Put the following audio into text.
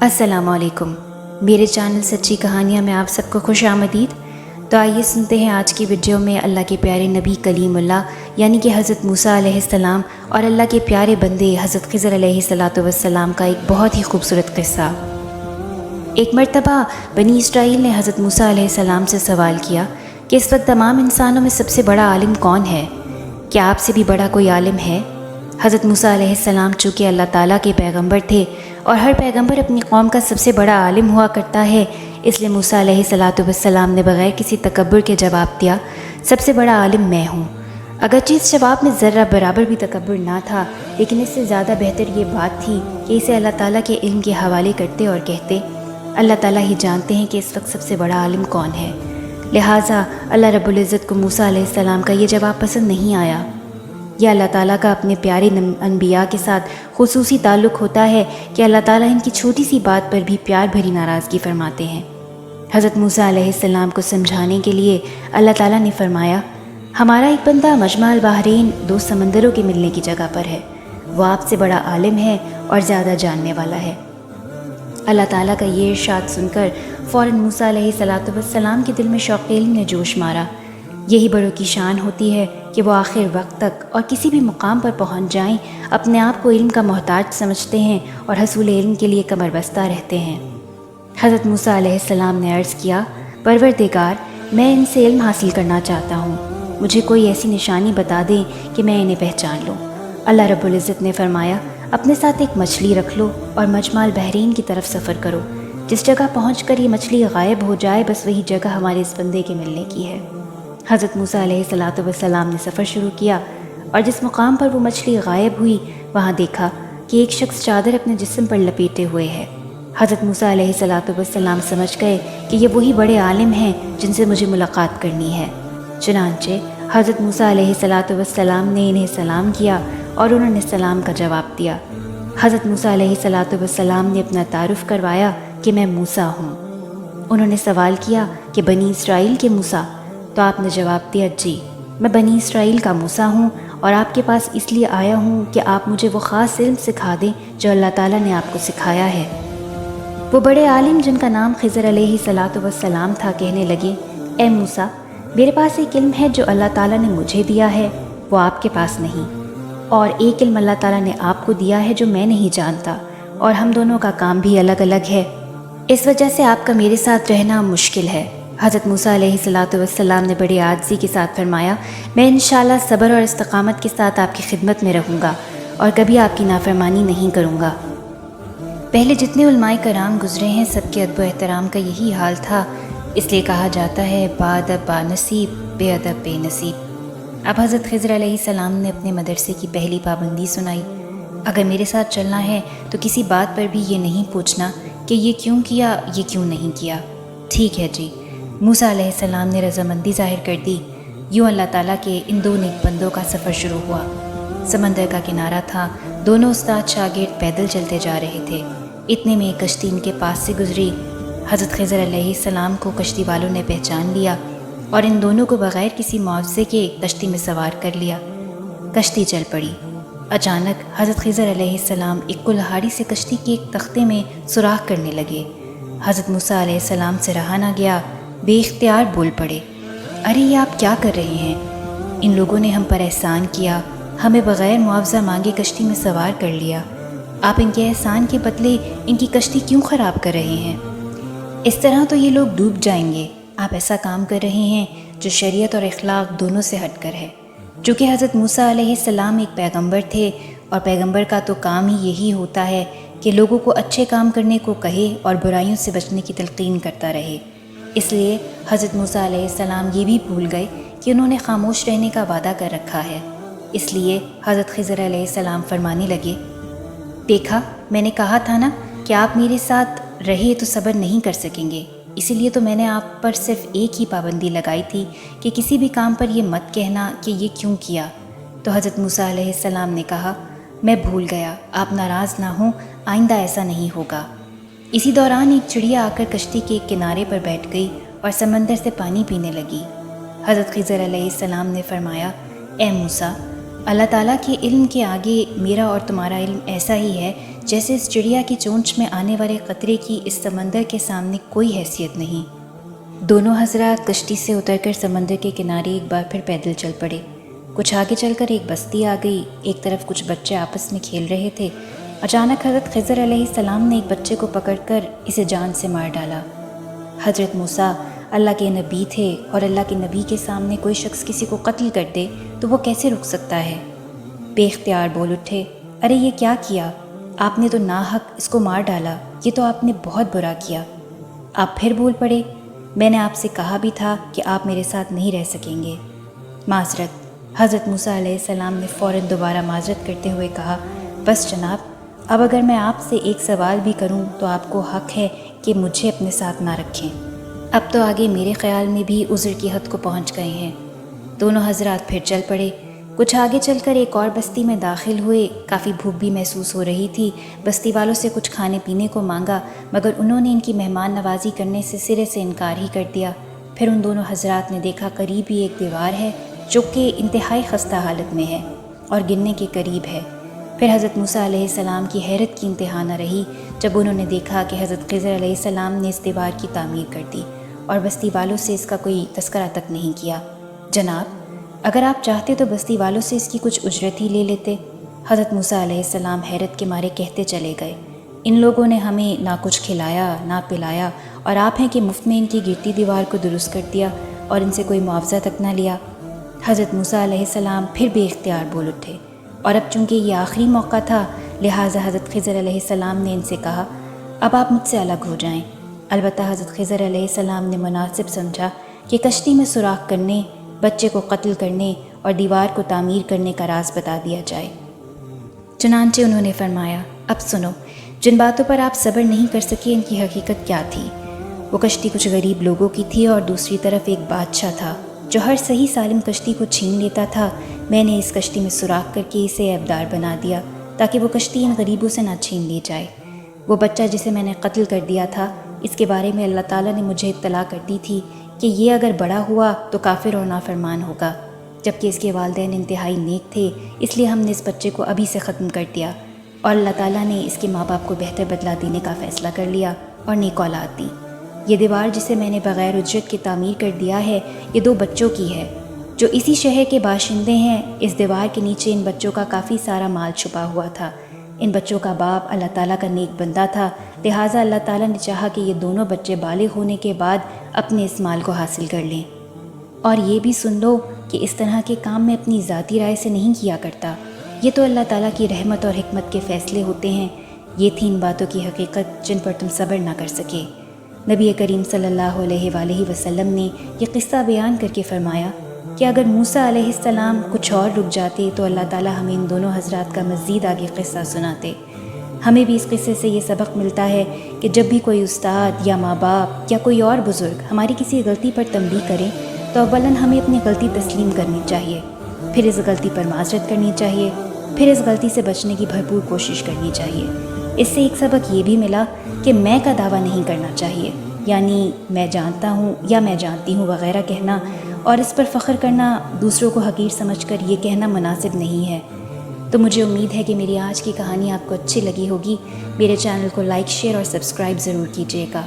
السلام علیکم، میرے چینل سچی کہانیاں میں آپ سب کو خوش آمدید۔ تو آئیے سنتے ہیں آج کی ویڈیو میں اللہ کے پیارے نبی کلیم اللہ یعنی کہ حضرت موسیٰ علیہ السلام اور اللہ کے پیارے بندے حضرت خضر علیہ السلام کا ایک بہت ہی خوبصورت قصہ۔ ایک مرتبہ بنی اسرائیل نے حضرت موسیٰ علیہ السلام سے سوال کیا کہ اس وقت تمام انسانوں میں سب سے بڑا عالم کون ہے؟ کیا آپ سے بھی بڑا کوئی عالم ہے؟ حضرت موسیٰ علیہ السلام چونکہ اللہ تعالیٰ کے پیغمبر تھے اور ہر پیغمبر اپنی قوم کا سب سے بڑا عالم ہوا کرتا ہے، اس لیے موسیٰ علیہ السلام نے بغیر کسی تکبر کے جواب دیا، سب سے بڑا عالم میں ہوں۔ اگرچہ اس جواب میں ذرہ برابر بھی تکبر نہ تھا، لیکن اس سے زیادہ بہتر یہ بات تھی کہ اسے اللہ تعالیٰ کے علم کے حوالے کرتے اور کہتے اللہ تعالیٰ ہی جانتے ہیں کہ اس وقت سب سے بڑا عالم کون ہے۔ لہٰذا اللہ رب العزت کو موسیٰ علیہ السلام کا یہ جواب پسند نہیں آیا۔ یہ اللہ تعالیٰ کا اپنے پیارے انبیاء کے ساتھ خصوصی تعلق ہوتا ہے کہ اللہ تعالیٰ ان کی چھوٹی سی بات پر بھی پیار بھری ناراضگی فرماتے ہیں۔ حضرت موسیٰ علیہ السلام کو سمجھانے کے لیے اللہ تعالیٰ نے فرمایا، ہمارا ایک بندہ مجمع البحرین دو سمندروں کے ملنے کی جگہ پر ہے، وہ آپ سے بڑا عالم ہے اور زیادہ جاننے والا ہے۔ اللہ تعالیٰ کا یہ ارشاد سن کر فوراً موسیٰ علیہ السلام کے دل میں شوق علم نے جوش مارا۔ یہی بڑوں کی شان ہوتی ہے کہ وہ آخر وقت تک اور کسی بھی مقام پر پہنچ جائیں اپنے آپ کو علم کا محتاج سمجھتے ہیں اور حصول علم کے لیے کمر بستہ رہتے ہیں۔ حضرت موسیٰ علیہ السلام نے عرض کیا، پروردگار، میں ان سے علم حاصل کرنا چاہتا ہوں، مجھے کوئی ایسی نشانی بتا دیں کہ میں انہیں پہچان لوں۔ اللہ رب العزت نے فرمایا، اپنے ساتھ ایک مچھلی رکھ لو اور مجمع البحرین کی طرف سفر کرو، جس جگہ پہنچ کر یہ مچھلی غائب ہو جائے بس وہی جگہ ہمارے اس بندے کے ملنے کی ہے۔ حضرت موسیٰ علیہ السلام نے سفر شروع کیا اور جس مقام پر وہ مچھلی غائب ہوئی وہاں دیکھا کہ ایک شخص چادر اپنے جسم پر لپیٹے ہوئے ہے۔ حضرت موسیٰ علیہ السلام سمجھ گئے کہ یہ وہی بڑے عالم ہیں جن سے مجھے ملاقات کرنی ہے۔ چنانچہ حضرت موسیٰ علیہ السلام نے انہیں سلام کیا اور انہوں نے سلام کا جواب دیا۔ حضرت موسیٰ علیہ السلام نے اپنا تعارف کروایا کہ میں موسیٰ ہوں۔ انہوں نے سوال کیا کہ بنی اسرائیل کے موسیٰ؟ تو آپ نے جواب دیا، جی، میں بنی اسرائیل کا موسیٰ ہوں اور آپ کے پاس اس لیے آیا ہوں کہ آپ مجھے وہ خاص علم سکھا دیں جو اللہ تعالیٰ نے آپ کو سکھایا ہے۔ وہ بڑے عالم جن کا نام خضر علیہ السلام تھا کہنے لگے، اے موسیٰ، میرے پاس ایک علم ہے جو اللہ تعالیٰ نے مجھے دیا ہے، وہ آپ کے پاس نہیں، اور ایک علم اللہ تعالیٰ نے آپ کو دیا ہے جو میں نہیں جانتا، اور ہم دونوں کا کام بھی الگ الگ ہے، اس وجہ سے آپ کا میرے ساتھ رہنا مشکل ہے۔ حضرت موسیٰ علیہ السلام نے بڑی عاجزی کے ساتھ فرمایا، میں انشاءاللہ صبر اور استقامت کے ساتھ آپ کی خدمت میں رہوں گا اور کبھی آپ کی نافرمانی نہیں کروں گا۔ پہلے جتنے علماء کرام گزرے ہیں سب کے ادب و احترام کا یہی حال تھا، اس لیے کہا جاتا ہے باادب بانصیب، بے ادب بے نصیب۔ اب حضرت خضر علیہ السلام نے اپنے مدرسے کی پہلی پابندی سنائی، اگر میرے ساتھ چلنا ہے تو کسی بات پر بھی یہ نہیں پوچھنا کہ یہ کیوں کیا، یہ کیوں نہیں کیا۔ ٹھیک ہے جی، موسیٰ علیہ السلام نے رضامندی ظاہر کر دی۔ یوں اللہ تعالیٰ کے ان دو نیک بندوں کا سفر شروع ہوا۔ سمندر کا کنارہ تھا، دونوں استاد شاگرد پیدل چلتے جا رہے تھے، اتنے میں ایک کشتی ان کے پاس سے گزری۔ حضرت خضر علیہ السلام کو کشتی والوں نے پہچان لیا اور ان دونوں کو بغیر کسی معاوضے کے کشتی میں سوار کر لیا۔ کشتی چل پڑی۔ اچانک حضرت خضر علیہ السلام ایک کلہاڑی سے کشتی کے ایک تختے میں سوراخ کرنے لگے۔ حضرت موسیٰ علیہ السلام سے رہا نہ گیا، بے اختیار بول پڑے، ارے یہ آپ کیا کر رہے ہیں؟ ان لوگوں نے ہم پر احسان کیا، ہمیں بغیر معاوضہ مانگے کشتی میں سوار کر لیا، آپ ان کے احسان کے بدلے ان کی کشتی کیوں خراب کر رہے ہیں؟ اس طرح تو یہ لوگ ڈوب جائیں گے، آپ ایسا کام کر رہے ہیں جو شریعت اور اخلاق دونوں سے ہٹ کر ہے۔ چونکہ حضرت موسیٰ علیہ السلام ایک پیغمبر تھے اور پیغمبر کا تو کام ہی یہی ہوتا ہے کہ لوگوں کو اچھے کام کرنے کو کہے اور برائیوں سے بچنے کی تلقین کرتا رہے، اس لیے حضرت موسیٰ علیہ السلام یہ بھی بھول گئے کہ انہوں نے خاموش رہنے کا وعدہ کر رکھا ہے۔ اس لیے حضرت خضر علیہ السلام فرمانے لگے، دیکھا میں نے کہا تھا نا کہ آپ میرے ساتھ رہے تو صبر نہیں کر سکیں گے، اسی لیے تو میں نے آپ پر صرف ایک ہی پابندی لگائی تھی کہ کسی بھی کام پر یہ مت کہنا کہ یہ کیوں کیا۔ تو حضرت موسیٰ علیہ السلام نے کہا، میں بھول گیا، آپ ناراض نہ ہوں، آئندہ ایسا نہیں ہوگا۔ اسی دوران ایک چڑیا آ کر کشتی کے ایک کنارے پر بیٹھ گئی اور سمندر سے پانی پینے لگی۔ حضرت خضر علیہ السلام نے فرمایا، اے موسیٰ، اللہ تعالیٰ کے علم کے آگے میرا اور تمہارا علم ایسا ہی ہے جیسے اس چڑیا کی چونچ میں آنے والے قطرے کی اس سمندر کے سامنے کوئی حیثیت نہیں۔ دونوں حضرات کشتی سے اتر کر سمندر کے کنارے ایک بار پھر پیدل چل پڑے۔ کچھ آگے چل کر ایک بستی آ گئی، ایک طرف کچھ بچے آپس میں کھیل رہے تھے۔ اچانک حضرت خضر علیہ السلام نے ایک بچے کو پکڑ کر اسے جان سے مار ڈالا۔ حضرت موسیٰ اللہ کے نبی تھے، اور اللہ کے نبی کے سامنے کوئی شخص کسی کو قتل کر دے تو وہ کیسے رک سکتا ہے؟ بے اختیار بول اٹھے، ارے یہ کیا کیا؟ آپ نے تو ناحق اس کو مار ڈالا، یہ تو آپ نے بہت برا کیا۔ آپ پھر بول پڑے، میں نے آپ سے کہا بھی تھا کہ آپ میرے ساتھ نہیں رہ سکیں گے۔ معذرت۔ حضرت موسیٰ علیہ السلام نے فوراً دوبارہ معذرت کرتے ہوئے کہا، بس جناب، اب اگر میں آپ سے ایک سوال بھی کروں تو آپ کو حق ہے کہ مجھے اپنے ساتھ نہ رکھیں۔ اب تو آگے میرے خیال میں بھی عذر کی حد کو پہنچ گئے ہیں۔ دونوں حضرات پھر چل پڑے۔ کچھ آگے چل کر ایک اور بستی میں داخل ہوئے۔ کافی بھوک بھی محسوس ہو رہی تھی۔ بستی والوں سے کچھ کھانے پینے کو مانگا، مگر انہوں نے ان کی مہمان نوازی کرنے سے سرے سے انکار ہی کر دیا۔ پھر ان دونوں حضرات نے دیکھا قریب ہی ایک دیوار ہے جو کہ انتہائی خستہ حالت میں ہے اور گرنے کے قریب ہے۔ پھر حضرت موسیٰ علیہ السلام کی حیرت کی انتہا نہ رہی جب انہوں نے دیکھا کہ حضرت خضر علیہ السلام نے اس دیوار کی تعمیر کر دی اور بستی والوں سے اس کا کوئی تذکرہ تک نہیں کیا۔ جناب، اگر آپ چاہتے تو بستی والوں سے اس کی کچھ اجرت ہی لے لیتے۔ حضرت موسیٰ علیہ السلام حیرت کے مارے کہتے چلے گئے، ان لوگوں نے ہمیں نہ کچھ کھلایا نہ پلایا، اور آپ ہیں کہ مفت میں ان کی گرتی دیوار کو درست کر دیا اور ان سے کوئی معاوضہ تک نہ لیا۔ حضرت موسیٰ علیہ السلام پھر بے اختیار بول اٹھے، اور اب چونکہ یہ آخری موقع تھا لہٰذا حضرت خضر علیہ السلام نے ان سے کہا، اب آپ مجھ سے الگ ہو جائیں۔ البتہ حضرت خضر علیہ السلام نے مناسب سمجھا کہ کشتی میں سوراخ کرنے، بچے کو قتل کرنے اور دیوار کو تعمیر کرنے کا راز بتا دیا جائے۔ چنانچہ انہوں نے فرمایا، اب سنو، جن باتوں پر آپ صبر نہیں کر سکے ان کی حقیقت کیا تھی۔ وہ کشتی کچھ غریب لوگوں کی تھی اور دوسری طرف ایک بادشاہ تھا جو ہر صحیح سالم کشتی کو چھین لیتا تھا۔ میں نے اس کشتی میں سوراخ کر کے اسے عیبدار بنا دیا تاکہ وہ کشتی ان غریبوں سے نہ چھین لی جائے۔ وہ بچہ جسے میں نے قتل کر دیا تھا، اس کے بارے میں اللہ تعالیٰ نے مجھے اطلاع کر دی تھی کہ یہ اگر بڑا ہوا تو کافر اور نافرمان ہوگا، جبکہ اس کے والدین انتہائی نیک تھے، اس لیے ہم نے اس بچے کو ابھی سے ختم کر دیا، اور اللہ تعالیٰ نے اس کے ماں باپ کو بہتر بدلہ دینے کا فیصلہ کر لیا اور نیک اولاد دی۔ یہ دیوار جسے میں نے بغیر اجرت کے تعمیر کر دیا ہے، یہ 2 بچوں کی ہے جو اسی شہر کے باشندے ہیں۔ اس دیوار کے نیچے ان بچوں کا کافی سارا مال چھپا ہوا تھا۔ ان بچوں کا باپ اللہ تعالیٰ کا نیک بندہ تھا، لہٰذا اللہ تعالیٰ نے چاہا کہ یہ دونوں بچے بالغ ہونے کے بعد اپنے اس مال کو حاصل کر لیں۔ اور یہ بھی سن لو کہ اس طرح کے کام میں اپنی ذاتی رائے سے نہیں کیا کرتا، یہ تو اللہ تعالیٰ کی رحمت اور حکمت کے فیصلے ہوتے ہیں۔ یہ تھی ان باتوں کی حقیقت جن پر تم صبر نہ کر سکے۔ نبی کریم صلی اللہ علیہ وآلہ وسلم نے یہ قصہ بیان کر کے فرمایا کہ اگر موسیٰ علیہ السلام کچھ اور رک جاتے تو اللہ تعالیٰ ہمیں ان دونوں حضرات کا مزید آگے قصہ سناتے۔ ہمیں بھی اس قصے سے یہ سبق ملتا ہے کہ جب بھی کوئی استاد یا ماں باپ یا کوئی اور بزرگ ہماری کسی غلطی پر تنبیہ کریں تو اولاً ہمیں اپنی غلطی تسلیم کرنی چاہیے، پھر اس غلطی پر معذرت کرنی چاہیے، پھر اس غلطی سے بچنے کی بھرپور کوشش کرنی چاہیے۔ اس سے ایک سبق یہ بھی ملا کہ میں کا دعویٰ نہیں کرنا چاہیے، یعنی میں جانتا ہوں یا میں جانتی ہوں وغیرہ کہنا، اور اس پر فخر کرنا، دوسروں کو حقیر سمجھ کر یہ کہنا مناسب نہیں ہے۔ تو مجھے امید ہے کہ میری آج کی کہانی آپ کو اچھی لگی ہوگی۔ میرے چینل کو لائک، شیئر اور سبسکرائب ضرور کیجیے گا۔